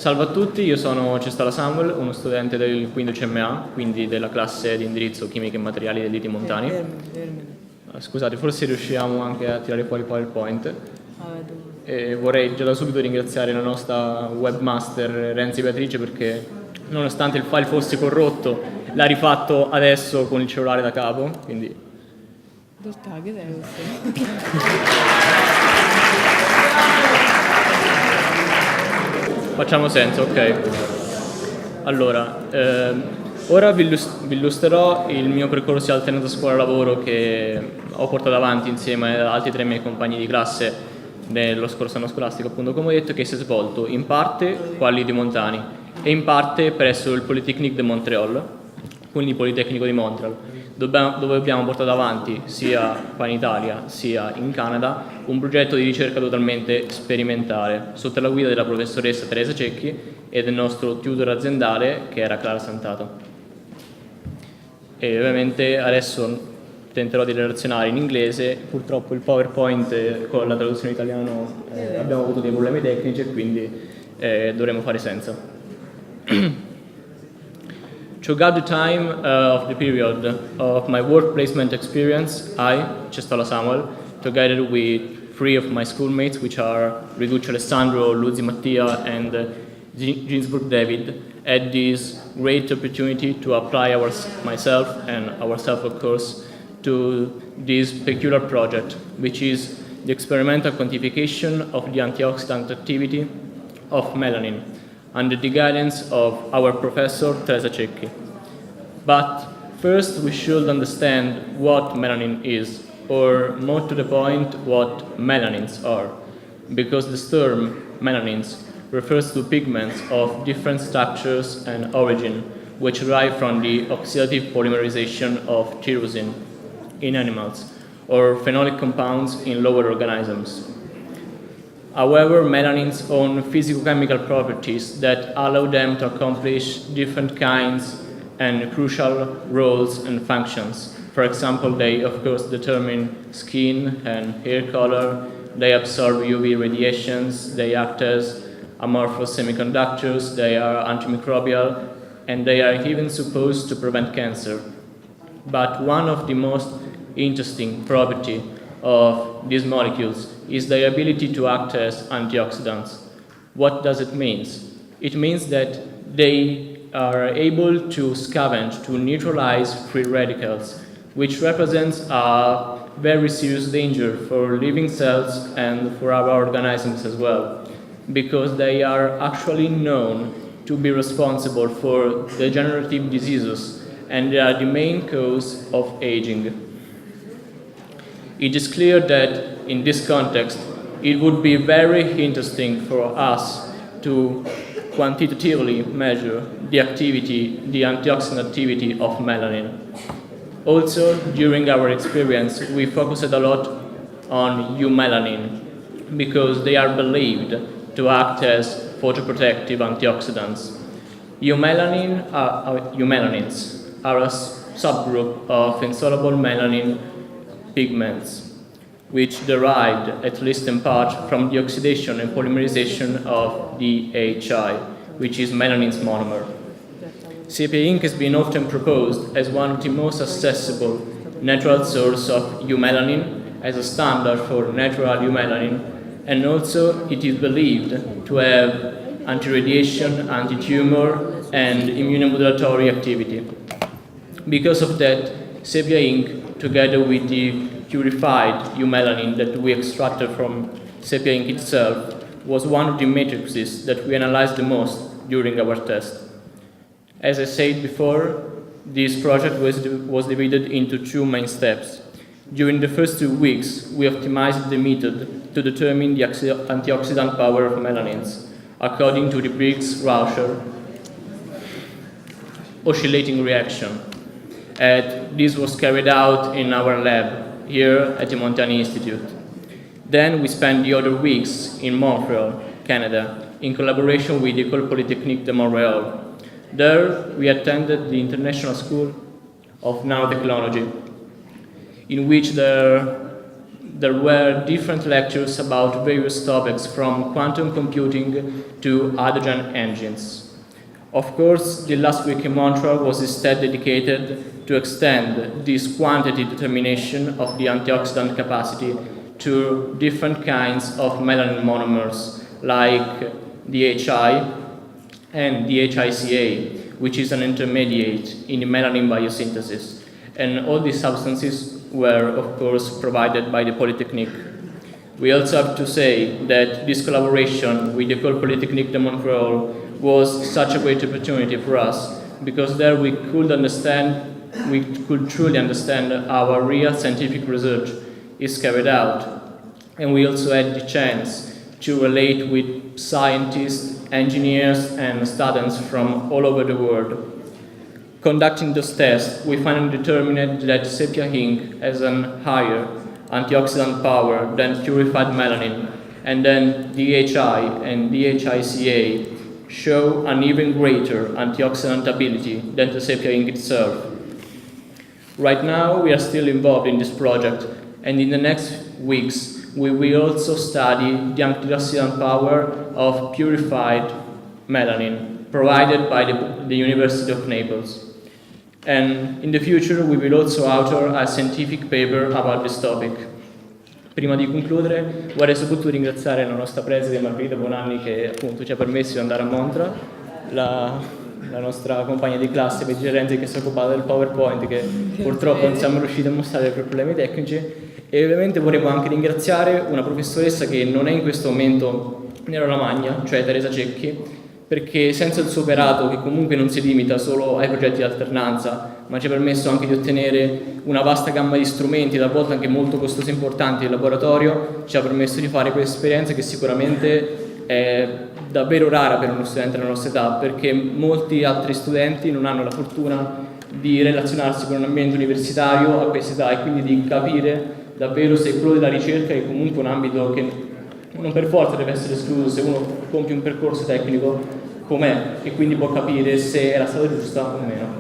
Salve a tutti, io sono Cestola Samuel, uno studente del quinto CMA, quindi della classe di indirizzo Chimica e Materiali dell'I.T.T. Montani. Scusate, forse riusciamo anche a tirare fuori il PowerPoint. E vorrei già da subito ringraziare la nostra webmaster Renzi Beatrice perché nonostante il file fosse corrotto l'ha rifatto adesso con il cellulare da capo, quindi... Facciamo senso, ok. Allora, ora vi illustrerò il mio percorso di alternanza scuola-lavoro che ho portato avanti insieme ad altri 3 miei compagni di classe nello scorso anno scolastico, appunto come ho detto, che si è svolto in parte qua all'I.T.T. Montani e in parte presso il Polytechnique de Montréal, quindi il Politecnico di Montreal, dove abbiamo portato avanti sia qua in Italia sia in Canada un progetto di ricerca totalmente sperimentale sotto la guida della professoressa Teresa Cecchi e del nostro tutor aziendale che era Clara Santato. E ovviamente adesso tenterò di relazionare in inglese, purtroppo il PowerPoint con la traduzione in italiano abbiamo avuto dei problemi tecnici e quindi dovremo fare senza. Throughout the time of the period of my work placement experience, I, Cestola Samuel, together with 3 of my schoolmates, which are Riguccio Alessandro, Luzzi Mattia, and Ginsburg David, had this great opportunity to apply myself and ourselves, of course, to this peculiar project, which is the experimental quantification of the antioxidant activity of melanin, under the guidance of our professor Teresa Cecchi. But first we should understand what melanin is, or more to the point, what melanins are, because this term, melanins, refers to pigments of different structures and origin, which derive from the oxidative polymerization of tyrosine in animals, or phenolic compounds in lower organisms. However, melanins own physicochemical properties that allow them to accomplish different kinds and crucial roles and functions. For example, they of course determine skin and hair color, they absorb UV radiations, they act as amorphous semiconductors, they are antimicrobial, and they are even supposed to prevent cancer. But one of the most interesting properties of these molecules is their ability to act as antioxidants. What does it mean? It means that they are able to scavenge, to neutralize free radicals, which represents a very serious danger for living cells and for our organisms as well, because they are actually known to be responsible for degenerative diseases and they are the main cause of aging. It is clear that in this context, it would be very interesting for us to quantitatively measure the antioxidant activity of melanin. Also, during our experience, we focused a lot on eumelanin because they are believed to act as photoprotective antioxidants. Eumelanins are a subgroup of insoluble melanin pigments, which derived, at least in part, from the oxidation and polymerization of DHI, which is melanin's monomer. CPA Inc. has been often proposed as one of the most accessible natural sources of eumelanin as a standard for natural eumelanin, and also it is believed to have anti-radiation, anti-tumor, and immunomodulatory activity. Because of that, Sepia Inc., together with the purified eumelanin that we extracted from Sepia Inc. itself, was one of the matrices that we analyzed the most during our test. As I said before, this project was divided into 2 main steps. During the first 2 weeks, we optimized the method to determine the antioxidant power of melanins, according to the Briggs-Rauscher oscillating reaction. And this was carried out in our lab here at the Montani Institute. Then we spent the other weeks in Montreal, Canada, in collaboration with the École Polytechnique de Montréal. There we attended the International School of Nanotechnology, in which there there were different lectures about various topics from quantum computing to hydrogen engines. Of course, the last week in Montreal was instead dedicated to extend this quantity determination of the antioxidant capacity to different kinds of melanin monomers, like DHI and DHICA, which is an intermediate in melanin biosynthesis. And all these substances were, of course, provided by the Polytechnique. We also have to say that this collaboration with the École Polytechnique de Montréal was such a great opportunity for us, because there we could truly understand how our real scientific research is carried out. And we also had the chance to relate with scientists, engineers, and students from all over the world. Conducting those tests, we finally determined that sepia ink has a higher antioxidant power than purified melanin, and then DHI and DHICA show an even greater antioxidant ability than the sepia ink itself. Right now, we are still involved in this project, and in the next weeks, we will also study the antioxidant power of purified melanin provided by the University of Naples. And in the future we will also author a scientific paper about this topic. Prima di concludere vorrei soprattutto ringraziare la nostra preside Margherita Bonanni, che appunto ci ha permesso di andare a Monza, la nostra compagna di classe Betty Renzi, che si è occupata del PowerPoint, che purtroppo non siamo riusciti a mostrare per problemi tecnici, e ovviamente vorremmo anche ringraziare una professoressa che non è in questo momento nella Romagna, cioè Teresa Cecchi, perché senza il suo operato, che comunque non si limita solo ai progetti di alternanza, ma ci ha permesso anche di ottenere una vasta gamma di strumenti, talvolta anche molto costosi e importanti del laboratorio, ci ha permesso di fare questa esperienza che sicuramente è davvero rara per uno studente della nostra età, perché molti altri studenti non hanno la fortuna di relazionarsi con un ambiente universitario a questa età, e quindi di capire davvero se quello della ricerca è comunque un ambito che non per forza deve essere escluso se uno compie un percorso tecnico com'è, e quindi può capire se è la strada giusta o meno.